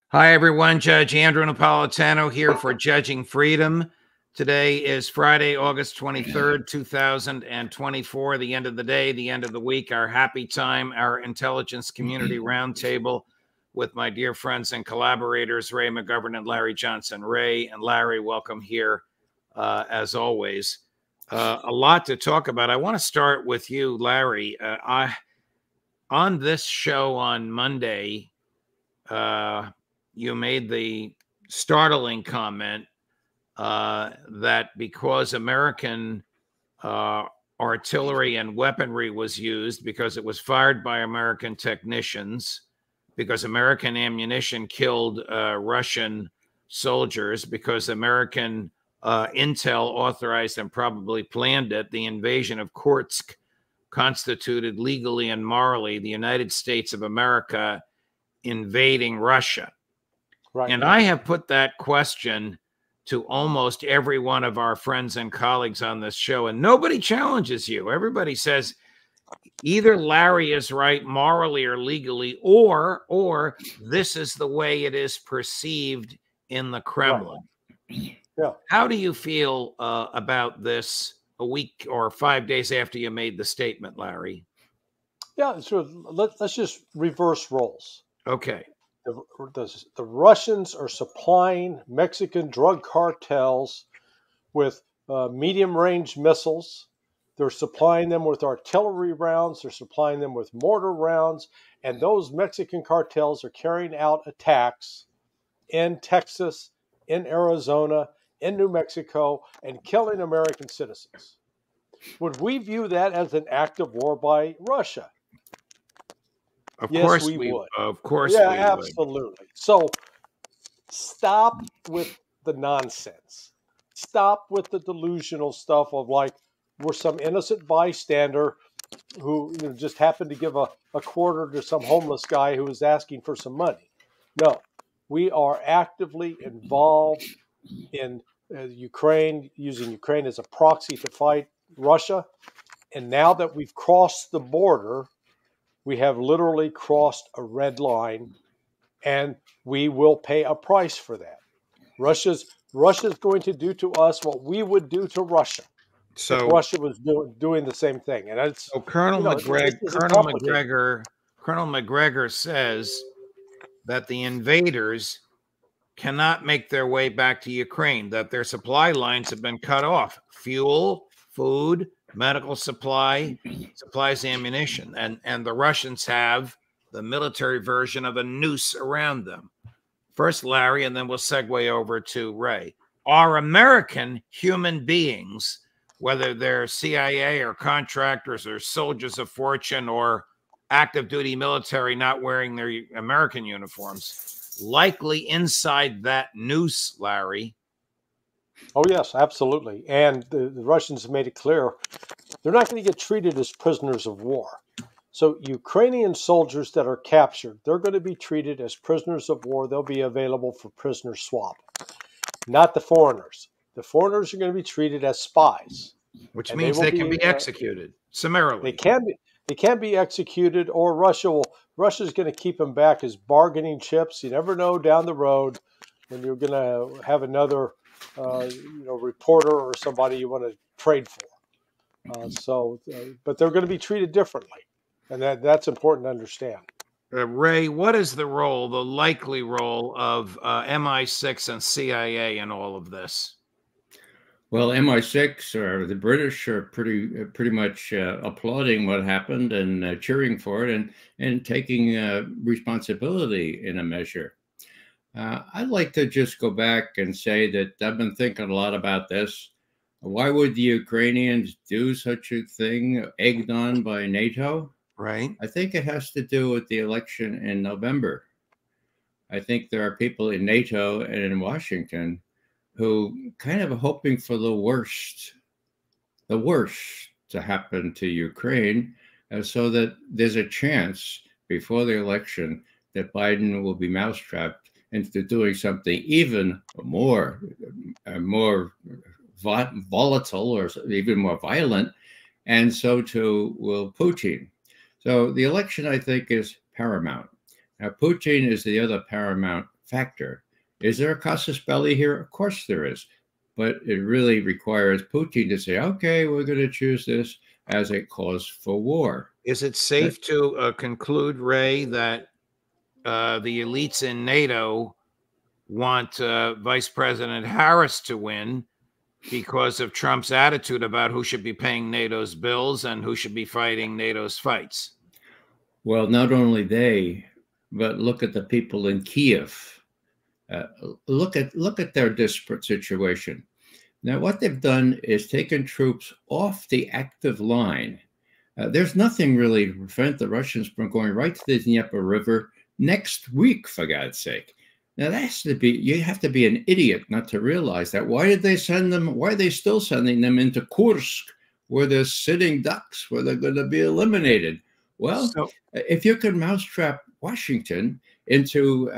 Hi, everyone. Judge Andrew Napolitano here for Judging Freedom. Today is Friday, August 23rd, 2024, the end of the day, the end of the week, our happy time, our intelligence community roundtable with my dear friends and collaborators, Ray McGovern and Larry Johnson. Ray and Larry, welcome here, as always. A lot to talk about. I want to start with you, Larry. On this show on Monday, you made the startling comment that because American artillery and weaponry was used, because it was fired by American technicians, because American ammunition killed Russian soldiers, because American intel authorized and probably planned it, the invasion of Kursk constituted legally and morally the United States of America invading Russia. Right. And I have put that question to almost every one of our friends and colleagues on this show, and nobody challenges you. Everybody says either Larry is right morally or legally, or this is the way it is perceived in the Kremlin. Right. Yeah. How do you feel about this a week or 5 days after you made the statement, Larry? Yeah, so let's just reverse roles. Okay. The Russians are supplying Mexican drug cartels with medium-range missiles. They're supplying them with artillery rounds. They're supplying them with mortar rounds. And those Mexican cartels are carrying out attacks in Texas, in Arizona, in New Mexico, and killing American citizens. Would we view that as an act of war by Russia? Of course we would. Of course we would. Yeah, absolutely. So stop with the nonsense. Stop with the delusional stuff of like we're some innocent bystander who just happened to give a quarter to some homeless guy who was asking for some money. No, we are actively involved in Ukraine, using Ukraine as a proxy to fight Russia. And now that we've crossed the border, we have literally crossed a red line, and we will pay a price for that. Russia's going to do to us what we would do to Russia if Russia was doing the same thing. And it's Colonel McGregor says that the invaders cannot make their way back to Ukraine, that their supply lines have been cut off. Fuel, food, medical supplies, ammunition, and the Russians have the military version of a noose around them. First, Larry, and then we'll segue over to Ray. Are American human beings, whether they're CIA or contractors or soldiers of fortune or active duty military not wearing their American uniforms, likely inside that noose, Larry? Oh, yes, absolutely. And the Russians have made it clear they're not going to get treated as prisoners of war. So Ukrainian soldiers that are captured, they're going to be treated as prisoners of war. They'll be available for prisoner swap. Not the foreigners. The foreigners are going to be treated as spies. Which means they can be executed summarily. They can be executed, or Russia's going to keep them back as bargaining chips. You never know down the road when you're going to have another reporter or somebody you want to trade for. But they're going to be treated differently, and that's important to understand. Ray, what is the likely role of MI6 and CIA in all of this? Well, MI6 or the British are pretty much applauding what happened and cheering for it and taking responsibility in a measure. I'd like to just go back and say that I've been thinking a lot about this. Why would the Ukrainians do such a thing, egged on by NATO? Right. I think it has to do with the election in November. I think there are people in NATO and in Washington who kind of hoping for the worst to happen to Ukraine, so that there's a chance before the election that Biden will be mousetrapped into doing something even more volatile or even more violent, and so too will Putin. So the election, I think, is paramount. Now, Putin is the other paramount factor. Is there a casus belli here? Of course there is. But it really requires Putin to say, okay, we're going to choose this as a cause for war. Is it safe to conclude, Ray, that the elites in NATO want Vice President Harris to win because of Trump's attitude about who should be paying NATO's bills and who should be fighting NATO's fights? Well, not only they, but look at the people in Kiev. Look at their desperate situation. Now, what they've done is taken troops off the active line. There's nothing really to prevent the Russians from going right to the Dnieper River next week, for God's sake. Now, that has to be, you have to be an idiot not to realize that. Why did they send them? Why are they still sending them into Kursk, where they're sitting ducks, where they're going to be eliminated? Well, if you can mousetrap Washington into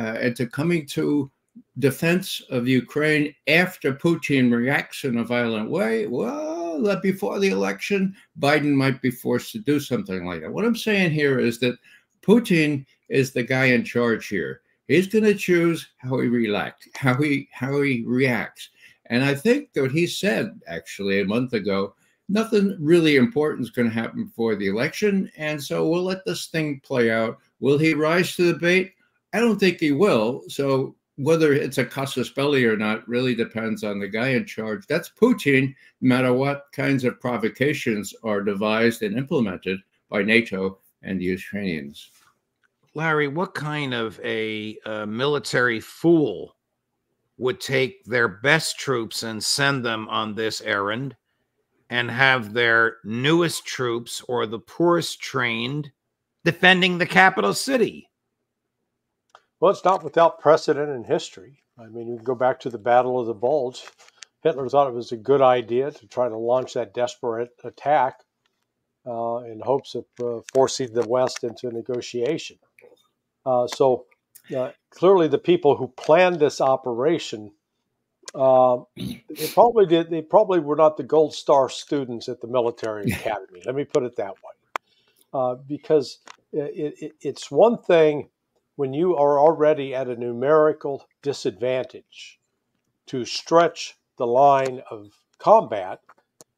coming to defense of Ukraine after Putin reacts in a violent way, well, that before the election, Biden might be forced to do something like that. What I'm saying here is that Putin is the guy in charge here. He's going to choose how he reacts. And I think that what he said actually a month ago, nothing really important is going to happen before the election. And so we'll let this thing play out. Will he rise to the bait? I don't think he will. So whether it's a casus belli or not really depends on the guy in charge. That's Putin, no matter what kinds of provocations are devised and implemented by NATO and the Ukrainians. Larry, what kind of a military fool would take their best troops and send them on this errand and have their newest troops or the poorest trained defending the capital city? Well, it's not without precedent in history. I mean, you can go back to the Battle of the Bulge. Hitler thought it was a good idea to try to launch that desperate attack in hopes of forcing the West into a negotiation. So clearly the people who planned this operation, they probably were not the gold star students at the military academy. Let me put it that way. Because it's one thing when you are already at a numerical disadvantage to stretch the line of combat,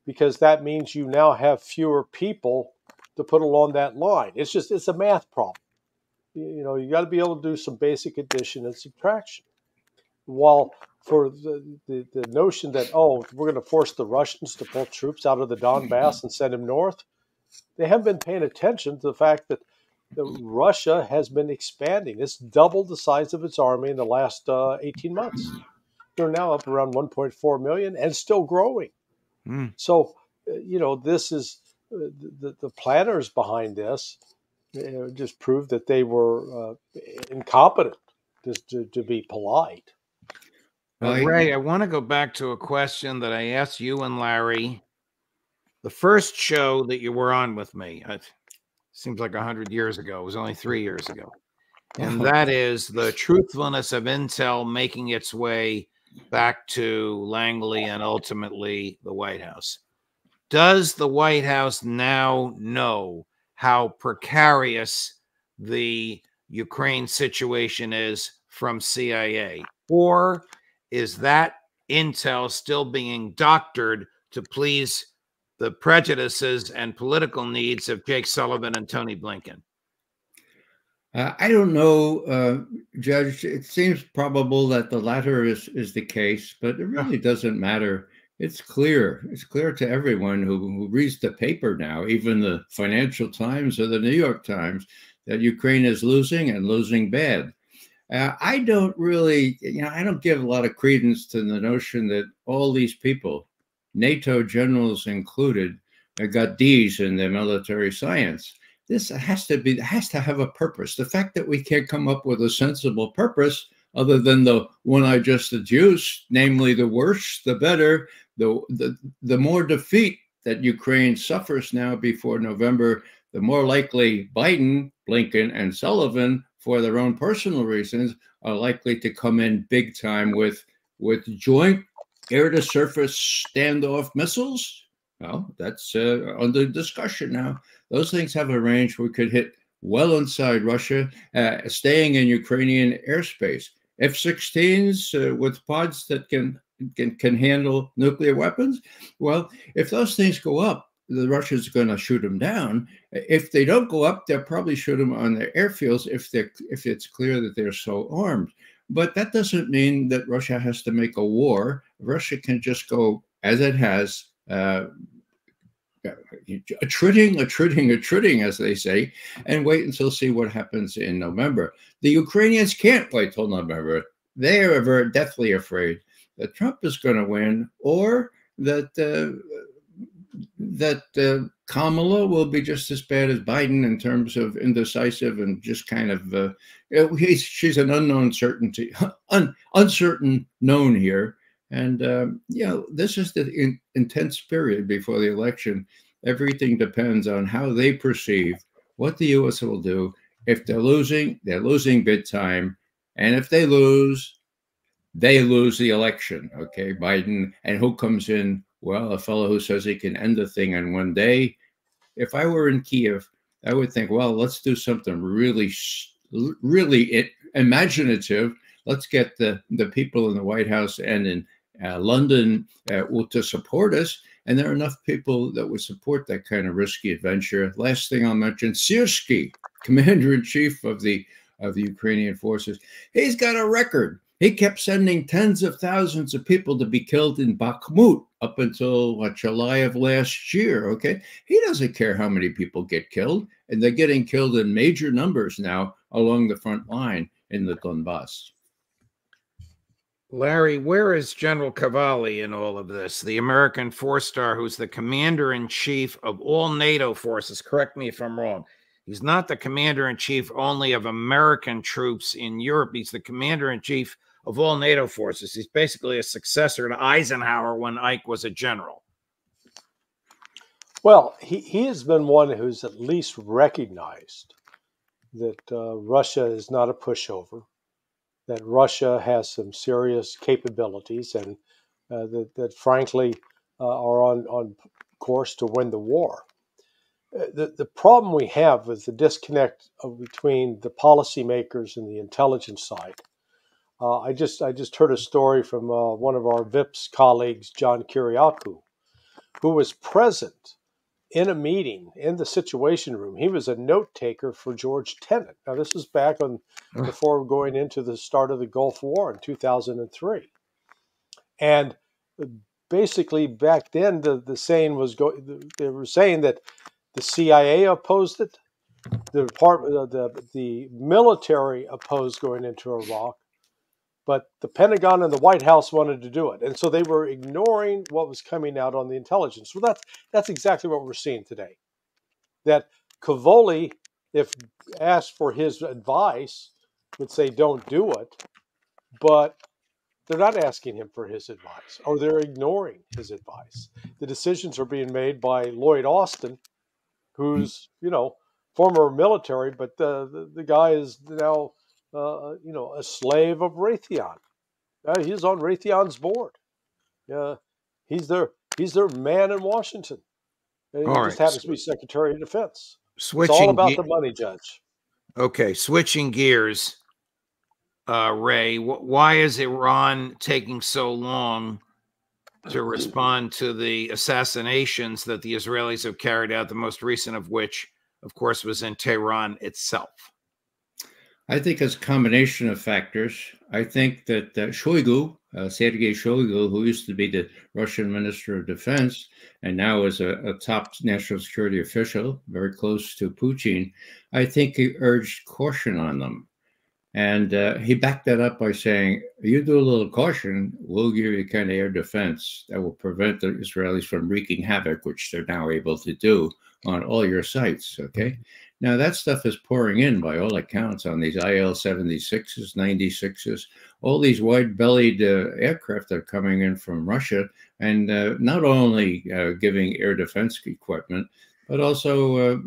because that means you now have fewer people to put along that line. It's a math problem. You know, you got to be able to do some basic addition and subtraction. While for the notion that, oh, we're going to force the Russians to pull troops out of the Donbass and send them north, they haven't been paying attention to the fact that Russia has been expanding. It's doubled the size of its army in the last 18 months. They're now up around 1.4 million and still growing. So, you know, this is the planners behind this just proved that they were incompetent, just to be polite. Ray, I want to go back to a question that I asked you and Larry the first show that you were on with me. Seems like 100 years ago. It was only 3 years ago. And that is the truthfulness of intel making its way back to Langley and ultimately the White House. Does the White House now know how precarious the Ukraine situation is from CIA? Or is that intel still being doctored to please the prejudices and political needs of Jake Sullivan and Tony Blinken? I don't know, Judge. It seems probable that the latter is the case, but it really doesn't matter. It's clear. It's clear to everyone who reads the paper now, even the Financial Times or the New York Times, that Ukraine is losing and losing bad. I don't really, I don't give a lot of credence to the notion that all these people, NATO generals included, got D's in their military science. This has to have a purpose. The fact that we can't come up with a sensible purpose other than the one I just adduced, namely the worse, the better, the more defeat that Ukraine suffers now before November, the more likely Biden, Blinken, and Sullivan, for their own personal reasons, are likely to come in big time with joint air-to-surface standoff missiles. Well, that's under discussion now. Those things have a range we could hit well inside Russia, staying in Ukrainian airspace. F-16s with pods that can handle nuclear weapons. Well, if those things go up, the Russians are going to shoot them down. If they don't go up, they'll probably shoot them on their airfields if it's clear that they're so armed. But that doesn't mean that Russia has to make a war. Russia can just go, as it has, attriting, as they say, and wait until see what happens in November. The Ukrainians can't wait till November. They are very deathly afraid that Trump is going to win, or that Kamala will be just as bad as Biden in terms of indecisive and just kind of she's an unknown certainty, uncertain known here. And this is the intense period before the election. Everything depends on how they perceive what the U.S. will do. If they're losing big time, and if they lose the election. Okay, Biden, and who comes in? Well, a fellow who says he can end the thing in one day. If I were in Kiev, I would think, well, let's do something really imaginative. Let's get the people in the White House and in London to support us. And there are enough people that would support that kind of risky adventure. Last thing I'll mention, Syrskyi, commander-in-chief of the Ukrainian forces. He's got a record. He kept sending tens of thousands of people to be killed in Bakhmut up until July of last year. Okay, he doesn't care how many people get killed, and they're getting killed in major numbers now along the front line in the Donbass. Larry, where is General Cavalli in all of this? The American four-star who's the commander-in-chief of all NATO forces. Correct me if I'm wrong. He's not the commander-in-chief only of American troops in Europe. He's the commander-in-chief of all NATO forces. He's basically a successor to Eisenhower when Ike was a general. Well, he has been one who's at least recognized that Russia is not a pushover, that Russia has some serious capabilities, and that frankly are on course to win the war. The problem we have with the disconnect between the policymakers and the intelligence side. I just heard a story from one of our VIPS colleagues, John Kiriakou, who was present in a meeting in the Situation Room. He was a note taker for George Tenet. Now, this was back before going into the start of the Gulf War in 2003. And basically back then, the saying was, they were saying that the CIA opposed it, the military opposed going into Iraq, but the Pentagon and the White House wanted to do it. And so they were ignoring what was coming out on the intelligence. Well, that's exactly what we're seeing today. That Cavalli, if asked for his advice, would say, don't do it. But they're not asking him for his advice, or they're ignoring his advice. The decisions are being made by Lloyd Austin, who's, former military, but the guy is now, a slave of Raytheon. He's on Raytheon's board. He's their man in Washington. And he just happens to be Secretary of Defense. It's all about the money, Judge. Okay, switching gears, Ray, why is Iran taking so long to respond to the assassinations that the Israelis have carried out, the most recent of which, of course, was in Tehran itself? I think it's a combination of factors. I think that Shoigu, Sergei Shoigu, who used to be the Russian Minister of Defense and now is a top national security official, very close to Putin, I think he urged caution on them. And he backed that up by saying, you do a little caution, we'll give you kind of air defense that will prevent the Israelis from wreaking havoc, which they're now able to do on all your sites, okay? Now, that stuff is pouring in, by all accounts, on these IL-76s, 96s, all these wide-bellied aircraft that are coming in from Russia, and not only giving air defense equipment, but also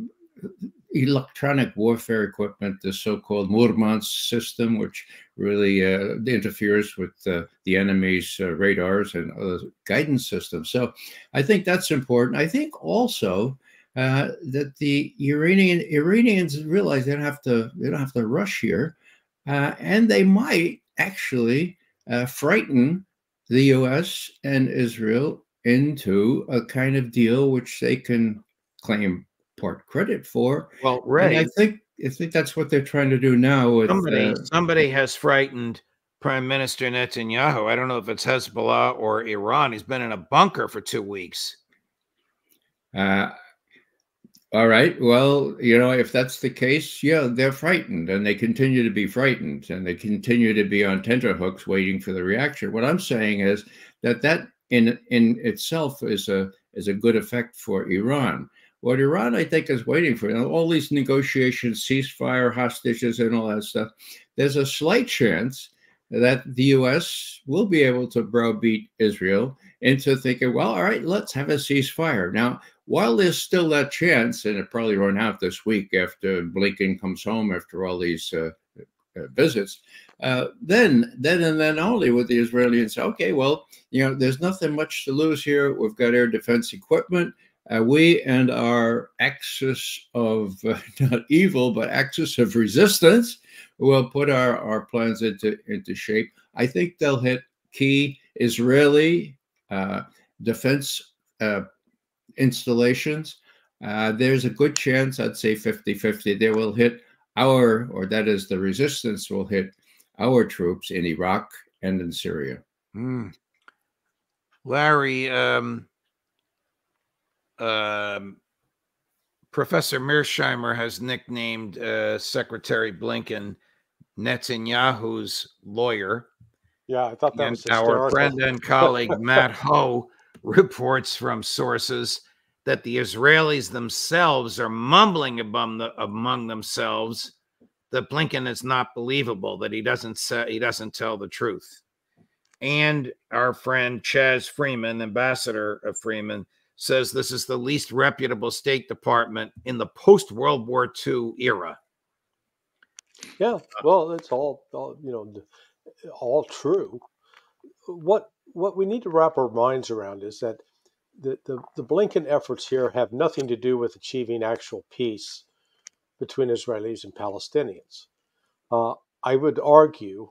electronic warfare equipment, the so-called Murmansk system, which really interferes with the enemy's radars and other guidance systems. So I think that's important. I think also that the Iranians realize they don't have to rush here, and they might actually frighten the U.S. and Israel into a kind of deal which they can claim part credit for. Well, And Ray, I think that's what they're trying to do now with somebody has frightened Prime Minister Netanyahu. I don't know if it's Hezbollah or Iran. He's been in a bunker for 2 weeks. All right. Well, you know, if that's the case, yeah, they're frightened, and they continue to be frightened, and they continue to be on tenterhooks waiting for the reaction. What I'm saying is that in itself is a good effect for Iran. What Iran, I think, is waiting for, you know, all these negotiations, ceasefire, hostages, and all that stuff. There's a slight chance that the U.S. will be able to browbeat Israel into thinking, well, all right, let's have a ceasefire. Now, while there's still that chance, and it probably run out this week after Blinken comes home after all these visits, then and then only would the Israelis say, okay, well, you know, there's nothing much to lose here. We've got air defense equipment. We and our axis of not evil, but axis of resistance will put our plans into shape. I think they'll hit key Israeli defense installations. There's a good chance, I'd say 50-50, they will hit or that is the resistance will hit our troops in Iraq and in Syria. Larry, Professor Mearsheimer has nicknamed Secretary Blinken Netanyahu's lawyer. Yeah, I thought that was hysterical. Our friend and colleague Matt Ho reports from sources that the Israelis themselves are mumbling among themselves that Blinken is not believable, that he doesn't tell the truth. And our friend Chaz Freeman, ambassador of Freeman, says this is the least reputable State Department in the post-World War II era. Yeah, well, it's all you know, all true. What we need to wrap our minds around is that the Blinken efforts here have nothing to do with achieving actual peace between Israelis and Palestinians. I would argue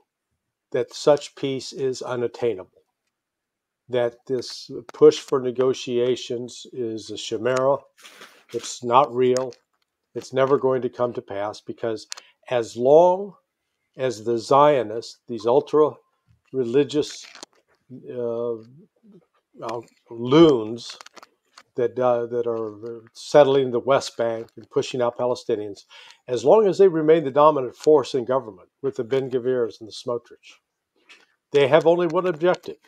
that such peace is unattainable, that this push for negotiations is a chimera. It's not real. It's never going to come to pass, because as long as the Zionists, these ultra-religious loons that are settling the West Bank and pushing out Palestinians, as long as they remain the dominant force in government with the Ben-Gvirs and the Smotrich, they have only one objective.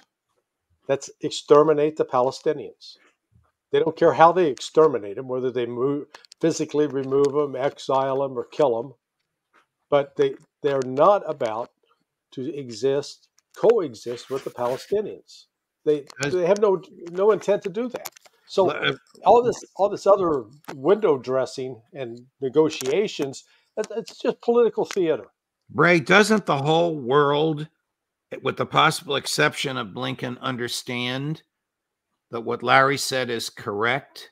That's exterminate the Palestinians. They don't care how they exterminate them, whether they physically remove them, exile them, or kill them. But they're not about to coexist with the Palestinians. They have no intent to do that. So all this other window dressing and negotiations, it's just political theater. Ray, doesn't the whole world, with the possible exception of Blinken, understand that what Larry said is correct,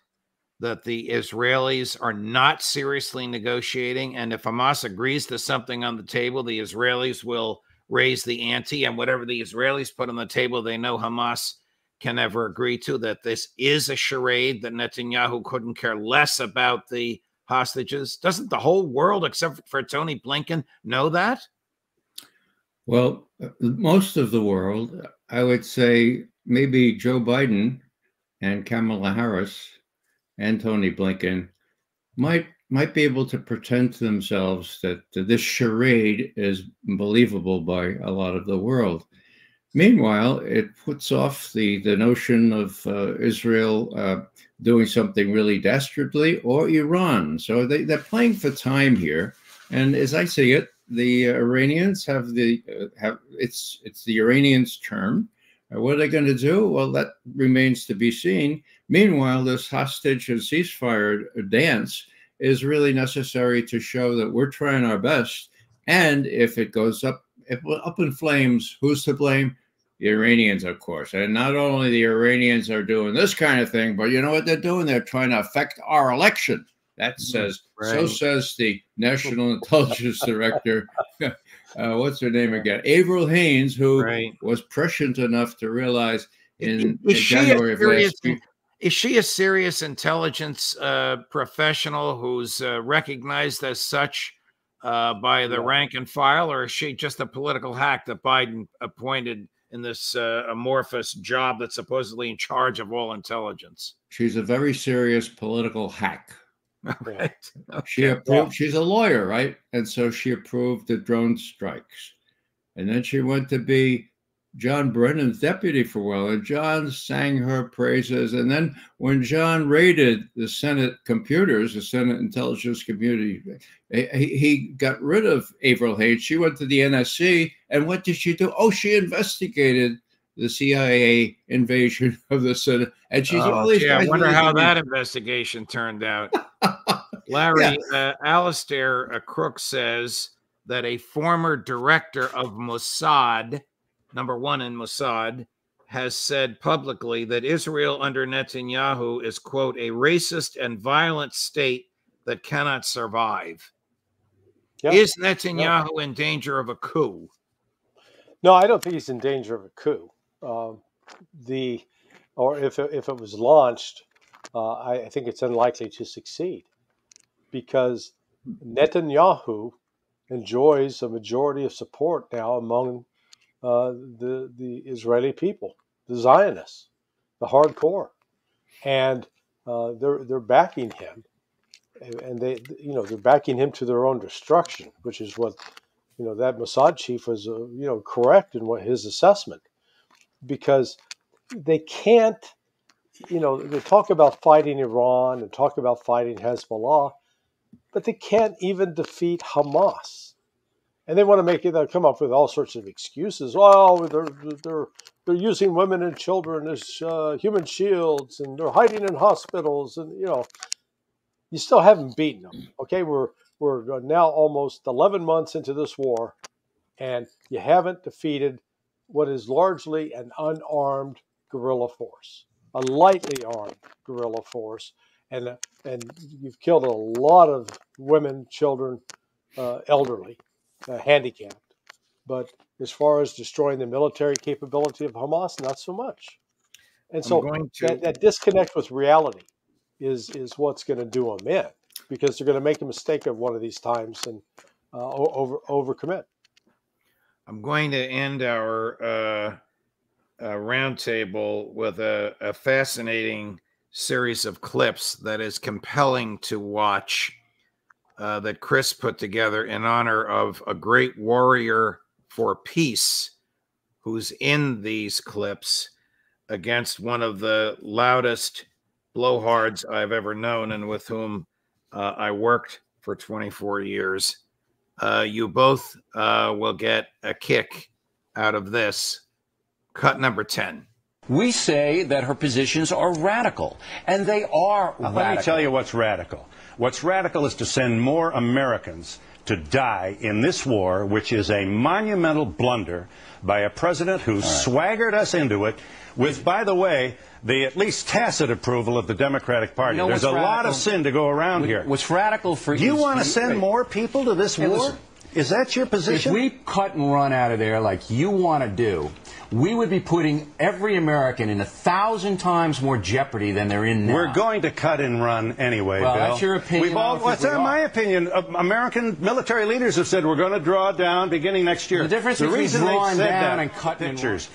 that the Israelis are not seriously negotiating, and if Hamas agrees to something on the table, the Israelis will raise the ante, and whatever the Israelis put on the table, they know Hamas can never agree to, that this is a charade, that Netanyahu couldn't care less about the hostages? Doesn't the whole world, except for Tony Blinken, know that? Well, most of the world, I would say maybe Joe Biden and Kamala Harris and Tony Blinken might be able to pretend to themselves that this charade is believable by a lot of the world. Meanwhile, it puts off the notion of Israel doing something really dastardly, or Iran. So they're playing for time here. And as I see it, the Iranians have it's the Iranians' turn. What are they going to do? Well, that remains to be seen. Meanwhile, this hostage and ceasefire dance is really necessary to show that we're trying our best. And if it goes up in flames, who's to blame? The Iranians, of course. And not only the Iranians are doing this kind of thing, but you know what they're doing? They're trying to affect our election. That says, right. So says the National Intelligence Director, what's her name again? Avril Haines, who Right. was prescient enough to realize in Is she January of last year. Is she a serious intelligence professional who's recognized as such by the rank and file, or is she just a political hack that Biden appointed in this amorphous job that's supposedly in charge of all intelligence? She's a very serious political hack. Right. Okay. She approved. She's a lawyer, right? And so she approved the drone strikes. And then she went to be John Brennan's deputy for a while, and John sang her praises. And then when John raided the Senate computers, the Senate intelligence community, he got rid of Avril Haines. She went to the NSC, and what did she do? Oh, she investigated the CIA invasion of the Senate. And she's always. I wonder how that investigation turned out. Larry, Alistair Crook says that a former director of Mossad, #1 in Mossad, has said publicly that Israel under Netanyahu is, quote, a racist and violent state that cannot survive. Yep. Is Netanyahu in danger of a coup? No, I don't think he's in danger of a coup. Or if it was launched, I think it's unlikely to succeed, because Netanyahu enjoys a majority of support now among the Israeli people, the Zionists, the hardcore, and they're backing him, and they're backing him to their own destruction, which is what that Mossad chief was correct in what his assessment, because they can't. They talk about fighting Iran and talk about fighting Hezbollah, but they can't even defeat Hamas. And they want to make it. They'll come up with all sorts of excuses. Oh, they're using women and children as human shields, and they're hiding in hospitals, and you still haven't beaten them. Okay, we're now almost 11 months into this war, and you haven't defeated what is largely an unarmed guerrilla force, a lightly armed guerrilla force, and you've killed a lot of women, children, elderly, handicapped. But as far as destroying the military capability of Hamas, not so much. And so that disconnect with reality is what's going to do them in, because they're going to make a mistake of one of these times and overcommit. I'm going to end our roundtable with a fascinating series of clips that is compelling to watch, that Chris put together in honor of a great warrior for peace who's in these clips against one of the loudest blowhards I've ever known, and with whom I worked for 24 years. You both will get a kick out of this. Cut number 10. We say that her positions are radical, and they are radical. Let me tell you what's radical. What's radical is to send more Americans to die in this war, which is a monumental blunder by a president who swaggered us into it with, by the way, the at least tacit approval of the Democratic Party. There's a lot of sin to go around here. What's radical for you? Do you want to send more people to this war? Listen, is that your position? If we cut and run out of there like you want to do, we would be putting every American in 1,000 times more jeopardy than they're in now. We're going to cut and run anyway, Bill. Well, that's your opinion. What's my opinion? American military leaders have said we're going to draw down beginning next year. The difference between drawing down and cutting pictures.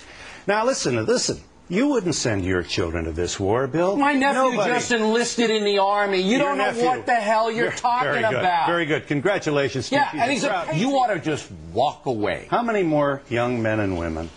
Now listen. You wouldn't send your children to this war, Bill. My nephew just enlisted in the Army. You don't know what the hell you're talking about. Very good. Congratulations. Yeah, and you ought to just walk away. How many more young men and women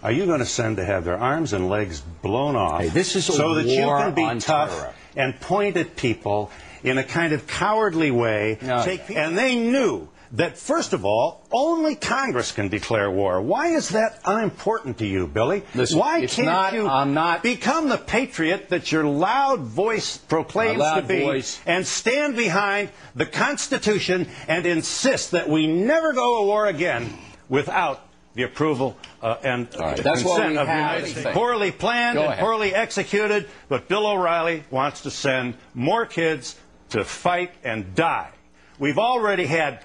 are you going to send to have their arms and legs blown off so that you can be tough and point at people in a kind of cowardly way? And they knew that, first of all, only Congress can declare war. Why is that unimportant to you, Billy? Listen, why can't you become the patriot that your loud voice proclaims to be and stand behind the Constitution and insist that we never go to war again without the approval and the consent of the United States? Poorly planned and poorly executed, but Bill O'Reilly wants to send more kids to fight and die. We've already had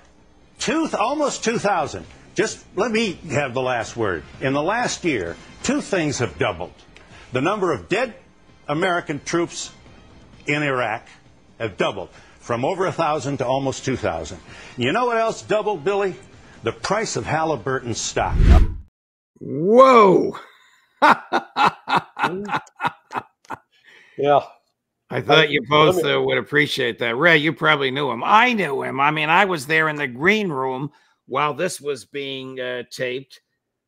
almost 2,000 Just let me have the last word. In the last year, two things have doubled. The number of dead American troops in Iraq have doubled from over 1,000 to almost 2,000. You know what else doubled, Billy? The price of Halliburton stock. Whoa. Yeah. I thought you both would appreciate that. Ray, you probably knew him. I knew him. I mean, I was there in the green room while this was being taped.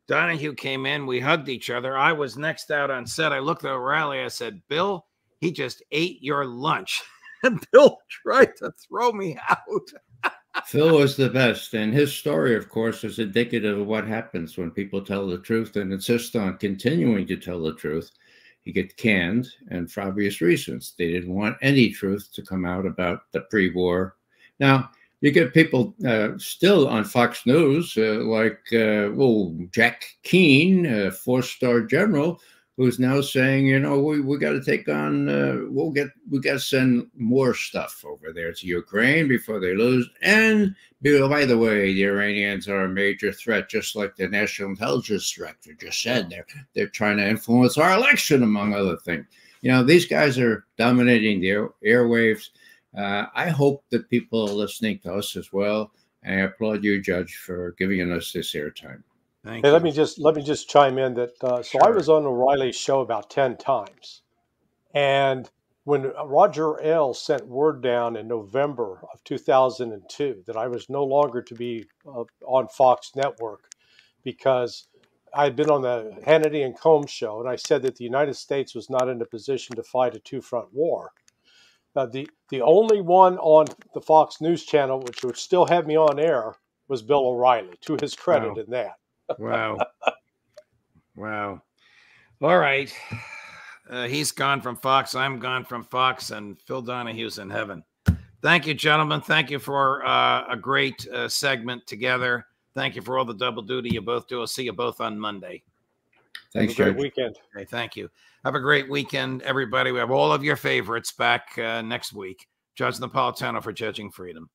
Donahue came in. We hugged each other. I was next out on set. I looked at O'Reilly. I said, Bill, he just ate your lunch. And Bill tried to throw me out. Phil was the best. And his story, of course, is indicative of what happens when people tell the truth and insist on continuing to tell the truth. You get canned, and for obvious reasons. They didn't want any truth to come out about the pre-war. Now, you get people still on Fox News, like Jack Keane, four-star general, who's now saying, you know, we got to take on, we got to send more stuff over there to Ukraine before they lose. And by the way, the Iranians are a major threat, just like the National Intelligence Director just said. They're trying to influence our election, among other things. You know, these guys are dominating the airwaves. I hope that people are listening to us as well. And I applaud you, Judge, for giving us this airtime. Hey, let me just chime in that. So I was on O'Reilly's show about 10 times, and when Roger Ailes sent word down in November of 2002 that I was no longer to be on Fox Network because I had been on the Hannity and Combs show, and I said that the United States was not in a position to fight a two-front war. The only one on the Fox News channel which would still have me on air was Bill O'Reilly, to his credit in that. Wow. Wow. All right. He's gone from Fox. I'm gone from Fox, and Phil Donahue's in heaven. Thank you, gentlemen. Thank you for a great segment together. Thank you for all the double duty you both do. I'll see you both on Monday. Thanks, Have a great weekend. Okay, thank you. Have a great weekend, everybody. We have all of your favorites back next week. Judge Napolitano for Judging Freedom.